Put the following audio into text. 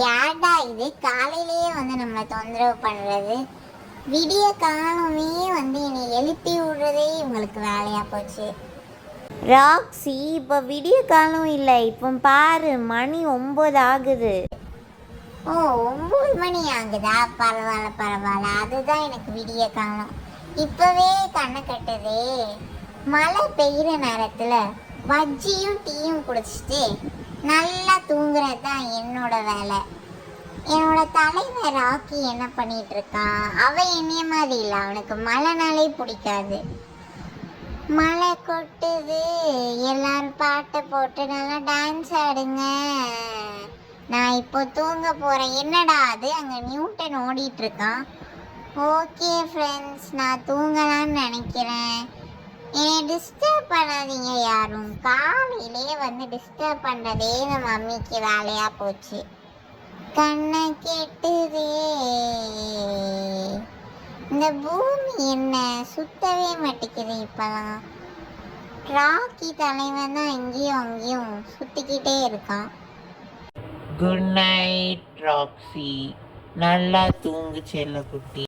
யார்டா இது காலையிலேயே வந்து நம்மளை தொந்தரவு பண்ணுறது? விடிய காலமே வந்து என்னை எழுப்பி விடுறதே இவங்களுக்கு வேலையாக போச்சு. ராக்ஸி, இப்போ விடிய காலம் இல்லை, இப்போ பாரு மணி 9 ஆகுது. ஓ, 9 மணி ஆகுதா? பரவாயில்ல பரவாயில்ல, அதுதான் எனக்கு விடிய காலம். இப்போவே கண்ணை கட்டுதே. மழை பெய்கிற நேரத்தில் பஜ்ஜியும் டீயும் குடிச்சிட்டு நல்லா தூங்குறது தான் என்னோட வேலை. என்னோட தலைவர் ராக்கி என்ன பண்ணிட்டு இருக்கான்? அவன் என்னைய மாதிரி இல்லை, அவனுக்கு மழைனாலே பிடிக்காது. மழை கொட்டுது, எல்லாரும் பாட்டை போட்டு நல்லா டான்ஸ் ஆடுங்க, நான் இப்போ தூங்க போறேன். என்னடா அது, அங்கே நியூட்டன் ஓடிட்டு இருக்கான். ஓகே ஃப்ரெண்ட்ஸ், நான் தூங்கலான்னு நினைக்கிறேன். என்னை டிஸ்டர்ப் பண்ணாதீங்க யாரும். காலையிலேயே வந்து டிஸ்டர்ப் பண்ணுறதே நம்ம மம்மிக்கு வேலையாக போச்சு. கண்ணை கெட்டுதே. இந்த பூமி என்ன சுத்தவே மாட்டேங்குது இப்பெல்லாம். ராக்கி தலைவன் தான் இங்கேயும் அங்கேயும் சுத்திக்கிட்டே இருக்கான். குட் நைட் ராக்ஸி, நல்லா தூங்கு செல்ல குட்டி.